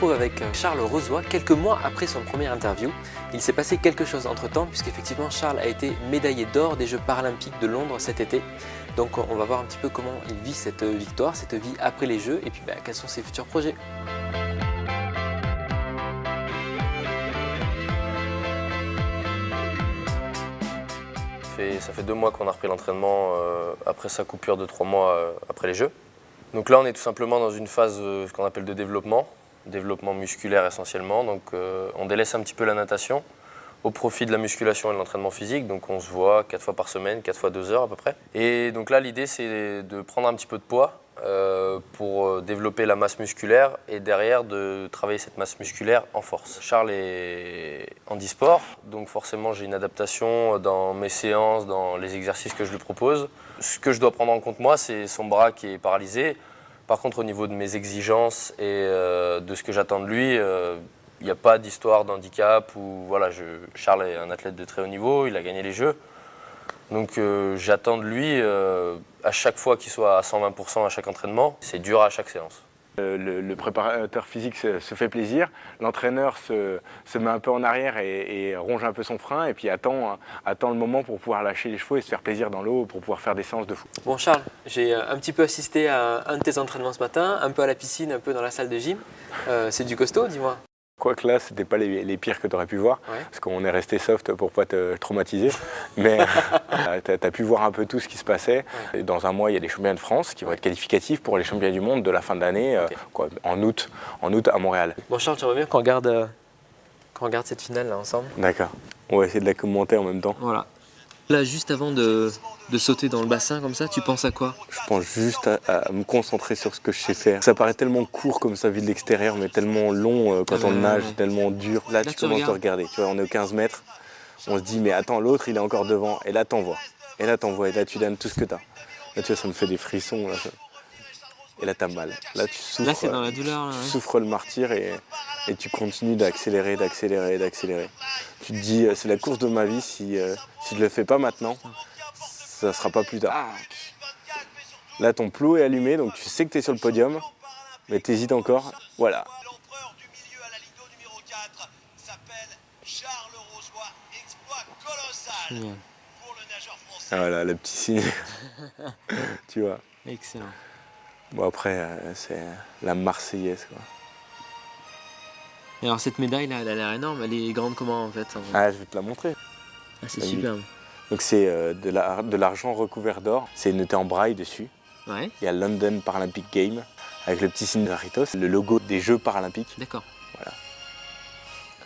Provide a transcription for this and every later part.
retrouve avec Charles Rozoy quelques mois après son premier interview. Il s'est passé quelque chose entre temps puisqu'effectivement Charles a été médaillé d'or des Jeux paralympiques de Londres cet été. Donc on va voir un petit peu comment il vit cette victoire, cette vie après les Jeux et puis quels sont ses futurs projets. Ça fait 2 mois qu'on a repris l'entraînement après sa coupure de 3 mois après les Jeux. Donc là, on est tout simplement dans une phase ce qu'on appelle de développement musculaire essentiellement. Donc on délaisse un petit peu la natation au profit de la musculation et de l'entraînement physique. Donc on se voit 4 fois par semaine, 4 fois 2 heures à peu près. Et donc là, l'idée, c'est de prendre un petit peu de poids pour développer la masse musculaire et derrière de travailler cette masse musculaire en force. Charles est handisport, donc forcément j'ai une adaptation dans mes séances, dans les exercices que je lui propose. Ce que je dois prendre en compte moi, c'est son bras qui est paralysé. Par contre, au niveau de mes exigences et de ce que j'attends de lui, il n'y a pas d'histoire d'handicap. Voilà, Charles est un athlète de très haut niveau, il a gagné les Jeux. Donc j'attends de lui à chaque fois qu'il soit à 120% à chaque entraînement. C'est dur à chaque séance. Le préparateur physique se fait plaisir, l'entraîneur se met un peu en arrière et ronge un peu son frein et puis attend le moment pour pouvoir lâcher les chevaux et se faire plaisir dans l'eau pour pouvoir faire des séances de fou. Bon Charles, j'ai un petit peu assisté à un de tes entraînements ce matin, un peu à la piscine, un peu dans la salle de gym. C'est du costaud, dis-moi. Quoique là, c'était pas les pires que tu aurais pu voir, Ouais. parce qu'on est resté soft pour pas te traumatiser. Mais tu as pu voir un peu tout ce qui se passait. Ouais. Et dans un mois, il y a les championnats de France qui vont être qualificatifs pour les championnats du monde de la fin de l'année, en août à Montréal. Bon Charles, tu bien qu'on regarde cette finale là ensemble. D'accord. On va essayer de la commenter en même temps. Voilà. Là, juste avant de sauter dans le bassin comme ça, tu penses à quoi? Je pense juste à me concentrer sur ce que je sais faire. Ça paraît tellement court comme ça vu de l'extérieur, mais tellement long quand on nage, tellement dur. Là, tu commences à regarder. Tu vois, on est aux 15 mètres. On se dit, mais attends, l'autre, il est encore devant. Et là, t'envoies. Et là, tu donnes tout ce que t'as. Là, tu vois, ça me fait des frissons. Là. Et là, t'as mal. Là, tu souffres. Là, c'est dans la douleur. Là, tu souffres le martyre et tu continues d'accélérer. Tu te dis, c'est la course de ma vie. Si je le fais pas maintenant, ça ne sera pas plus tard. Là, ton plot est allumé, donc tu sais que tu es sur le podium, mais tu hésites encore. Voilà. L'empereur du milieu à la Lido numéro 4 s'appelle Charles Rozoy. Exploit colossal pour le nageur français. Ah voilà, le petit signe. Tu vois. Excellent. Bon, après, c'est la Marseillaise, quoi. Et alors, cette médaille là, elle a l'air énorme. Elle est grande comment en fait? Ah, je vais te la montrer. Ah, c'est superbe. Donc, c'est de l'argent recouvert d'or. C'est noté en braille dessus. Ouais. Il y a London Paralympic Games avec le petit signe de Ritos, le logo des Jeux paralympiques. D'accord. Voilà.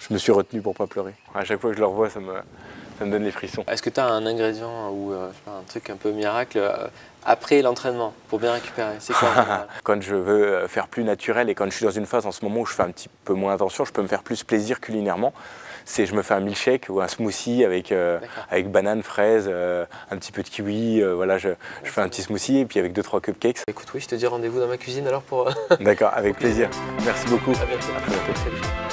Je me suis retenu pour pas pleurer. À chaque fois que je le revois, ça me donne les frissons. Est-ce que tu as un ingrédient ou je sais pas, un truc un peu miracle après l'entraînement pour bien récupérer? C'est quoi? Quand je veux faire plus naturel et quand je suis dans une phase en ce moment où je fais un petit peu moins attention, je peux me faire plus plaisir culinairement. Je me fais un milkshake ou un smoothie avec banane, fraise, un petit peu de kiwi. Voilà, je fais un petit smoothie et puis avec 2-3 cupcakes. Écoute, oui, je te dis rendez-vous dans ma cuisine alors pour... D'accord, avec plaisir. Merci beaucoup. À bientôt. À très bientôt. Salut.